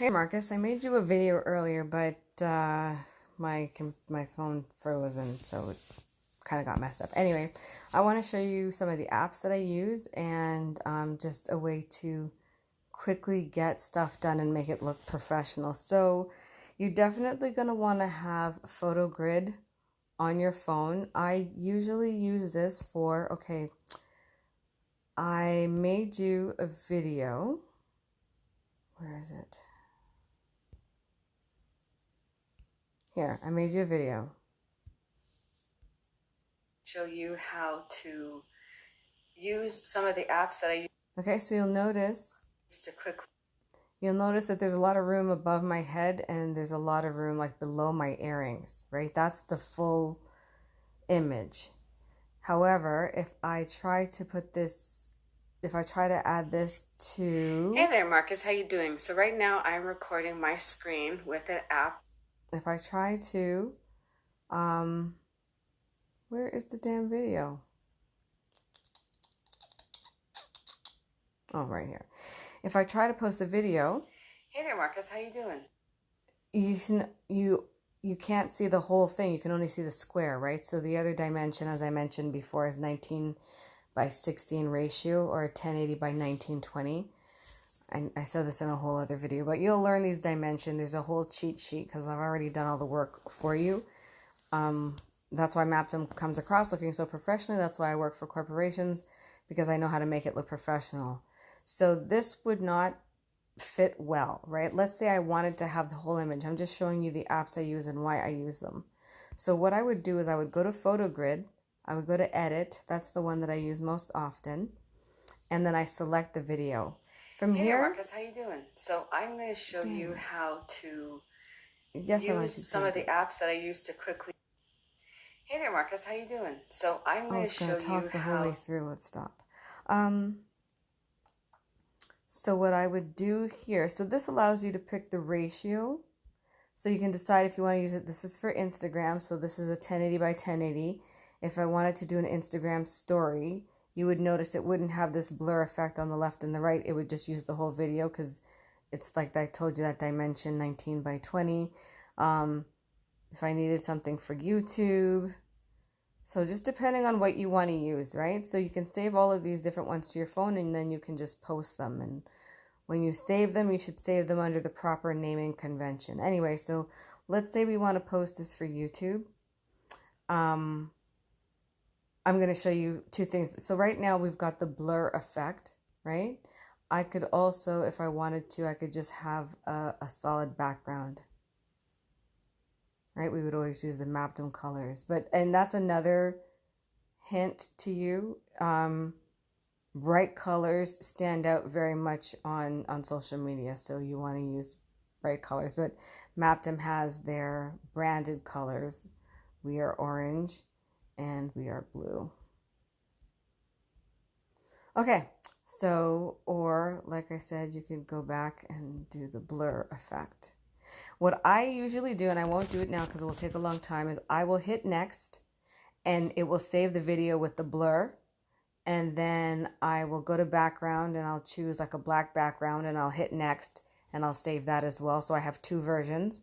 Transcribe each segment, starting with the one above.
Hey Marcus, I made you a video earlier, but my phone froze and so it kind of got messed up. Anyway, I want to show you some of the apps that I use and just a way to quickly get stuff done and make it look professional. So you're definitely going to want to have Photo Grid on your phone. I usually use this for, okay, I made you a video. Where is it? Here, I made you a video. Show you how to use some of the apps that I use. Okay, so you'll notice that there's a lot of room above my head and there's a lot of room like below my earrings, right? That's the full image. However, if I try to add this to... Hey there, Marcus. How you doing? So right now I'm recording my screen with an app. If I try to, where is the damn video? Oh, right here. If I try to post the video... Hey there, Marcus. How you doing? You can't see the whole thing. You can only see the square, right? So the other dimension, as I mentioned before, is 19:16 ratio or 1080:1920. I said this in a whole other video, but you'll learn these dimensions. There's a whole cheat sheet because I've already done all the work for you. That's why Maptum comes across looking so professionally. That's why I work for corporations, because I know how to make it look professional. So this would not fit well, right? Let's say I wanted to have the whole image. I'm just showing you the apps I use and why I use them. So what I would do is I would go to Photo Grid. I would go to Edit. That's the one that I use most often. And then I select the video. From hey here, there, Marcus, how you doing? So I'm going to show you how to use some of the apps that I use to quickly... Hey there, Marcus, how you doing? So I'm going to show you the whole way through. Let's stop. So what I would do here, so this allows you to pick the ratio. So you can decide if you want to use it. This is for Instagram, so this is a 1080:1080. If I wanted to do an Instagram story, you would notice it wouldn't have this blur effect on the left and the right. It would just use the whole video because it's like I told you, that dimension 19:20. If I needed something for YouTube. So just depending on what you want to use, right? So you can save all of these different ones to your phone and then you can just post them. And when you save them, you should save them under the proper naming convention. Anyway, so let's say we want to post this for YouTube. I'm going to show you two things. So right now we've got the blur effect, right? I could also, if I wanted to, I could just have a solid background. Right, we would always use the Maptum colors, and that's another hint to you. Bright colors stand out very much on social media, so you want to use bright colors. But Maptum has their branded colors. We are orange, and we are blue. Okay, so, or like I said, you could go back and do the blur effect. What I usually do, and I won't do it now because it will take a long time, is I will hit next and it will save the video with the blur. And then I will go to background and I'll choose like a black background and I'll hit next and I'll save that as well. So I have two versions.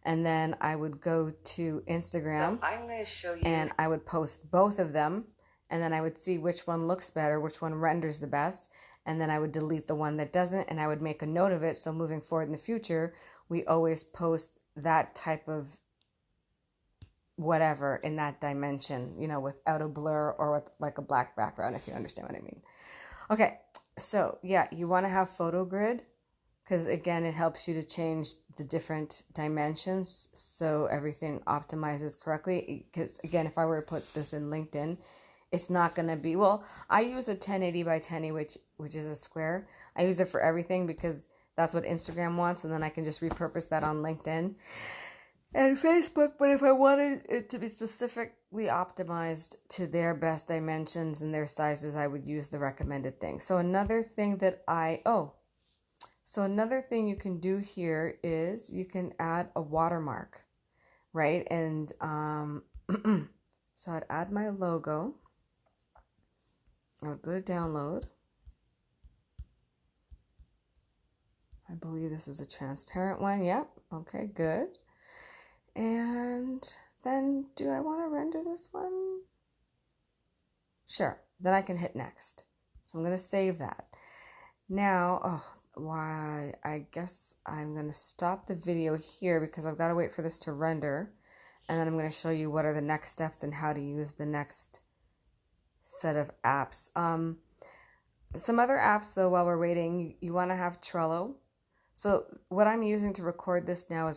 And then I would go to Instagram. So I'm going to show you. And I would post both of them. And then I would see which one looks better, which one renders the best. And then I would delete the one that doesn't, and I would make a note of it. So moving forward in the future, we always post that type of whatever in that dimension, you know, without a blur or with like a black background, if you understand what I mean. Okay, so yeah, you want to have Photo Grid because again, it helps you to change the different dimensions so everything optimizes correctly. Because again, if I were to put this in LinkedIn, it's not going to be, well, I use a 1080:1080, which is a square. I use it for everything because that's what Instagram wants, and then I can just repurpose that on LinkedIn and Facebook. But if I wanted it to be specifically optimized to their best dimensions and their sizes, I would use the recommended thing. So another thing you can do here is you can add a watermark, right? And so I'd add my logo. I would go to download. I believe this is a transparent one. Yep. Okay, good. And then do I want to render this one? Sure. Then I can hit next. So I'm going to save that. Now, I guess I'm going to stop the video here because I've got to wait for this to render. And then I'm going to show you what are the next steps and how to use the next set of apps. Some other apps, though, while we're waiting, you want to have Trello. So what I'm using to record this now is